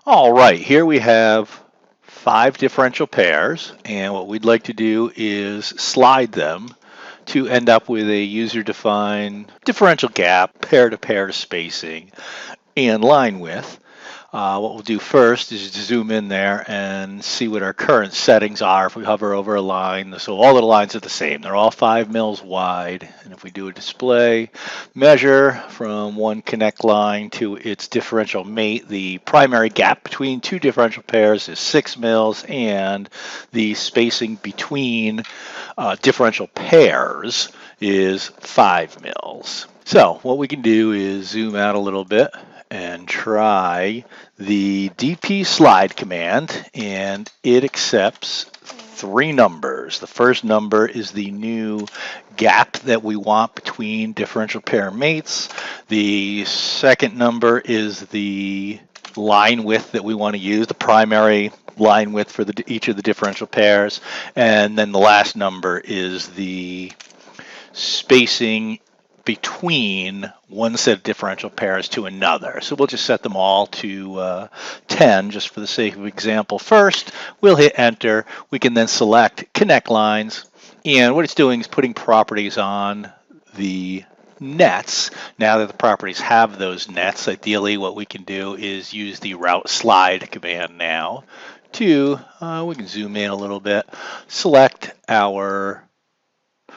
All right, here we have 5 differential pairs, and what we'd like to do is slide them to end up with a user-defined differential gap, pair-to-pair spacing, and line width. What we'll do first is zoom in there and see what our current settings are if we hover over a line. So all of the lines are the same. They're all 5 mils wide. And if we do a display measure from one connect line to its differential mate, the primary gap between two differential pairs is 6 mils, and the spacing between differential pairs is 5 mils. So what we can do is zoom out a little bit and try the dpSlide command, and it accepts 3 numbers. The first number is the new gap that we want between differential pair mates. The second number is the line width that we want to use, the primary line width for each of the differential pairs. And then the last number is the spacing between one set of differential pairs to another. So we'll just set them all to 10 just for the sake of example. First, we'll hit enter. We can then select connect lines, and what it's doing is putting properties on the nets. Now that the properties have those nets, ideally what we can do is use the route slide command now to, we can zoom in a little bit, select our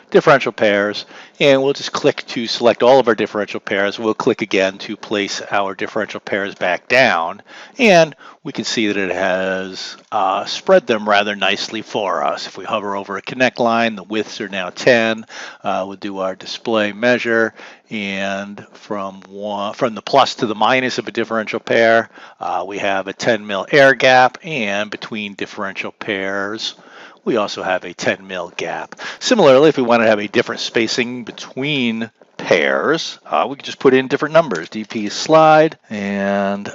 differential pairs, and we'll just click to select all of our differential pairs. We'll click again to place our differential pairs back down, and we can see that it has spread them rather nicely for us. If we hover over a connect line, the widths are now 10. We'll do our display measure, and from the plus to the minus of a differential pair, we have a 10 mil air gap, and between differential pairs, we also have a 10 mil gap. Similarly, if we want to have a different spacing between pairs, we can just put in different numbers, dpSlide, and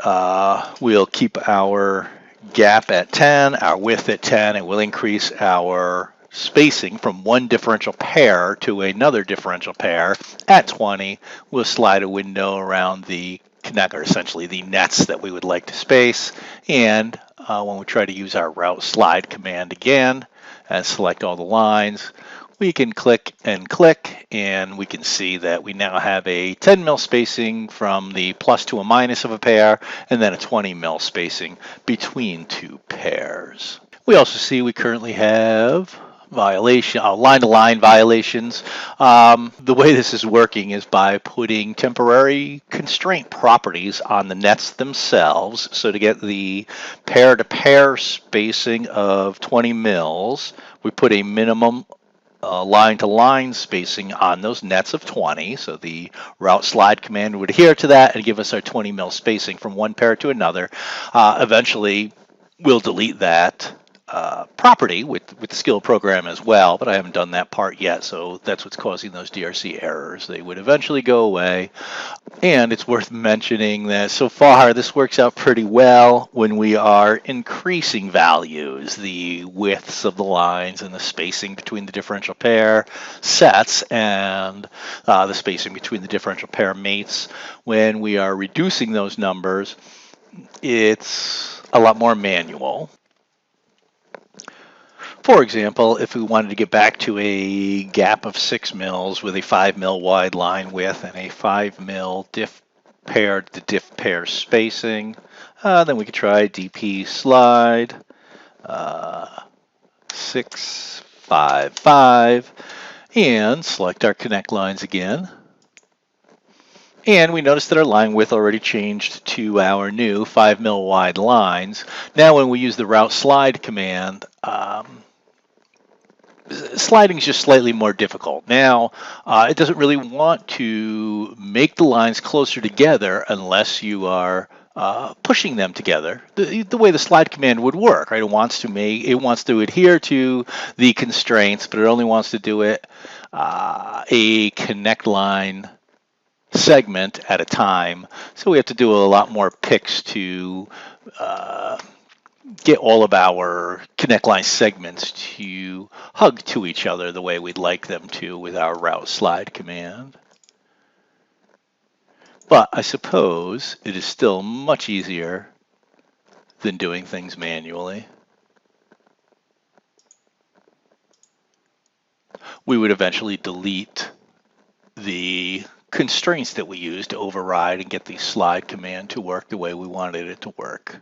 we'll keep our gap at 10, our width at 10, and we'll increase our spacing from one differential pair to another differential pair at 20. We'll slide a window around the connector, essentially the nets that we would like to space, and when we try to use our route slide command again and select all the lines, we can click, and we can see that we now have a 10 mil spacing from the plus to a minus of a pair, and then a 20 mil spacing between two pairs. We also see we currently have line-to-line violations. The way this is working is by putting temporary constraint properties on the nets themselves. So to get the pair-to-pair spacing of 20 mils, we put a minimum line-to-line spacing on those nets of 20. So the route slide command would adhere to that and give us our 20 mil spacing from one pair to another. Eventually, we'll delete that property with the skill program as well, but I haven't done that part yet, so that's what's causing those DRC errors. They would eventually go away, and it's worth mentioning that so far this works out pretty well when we are increasing values, the widths of the lines and the spacing between the differential pair sets and the spacing between the differential pair mates. When we are reducing those numbers, it's a lot more manual. For example, if we wanted to get back to a gap of 6 mils with a 5 mil wide line width and a 5 mil diff pair to diff pair spacing, then we could try dpSlide 655 and select our connect lines again. And we notice that our line width already changed to our new 5 mil wide lines. Now when we use the route slide command, sliding is just slightly more difficult. Now, it doesn't really want to make the lines closer together unless you are pushing them together. The way the slide command would work, right? It wants to adhere to the constraints, but it only wants to do it a connect line segment at a time. So we have to do a lot more picks to get all of our connect line segments to hug to each other the way we'd like them to with our route slide command. But I suppose it is still much easier than doing things manually. We would eventually delete the constraints that we use to override and get the slide command to work the way we wanted it to work.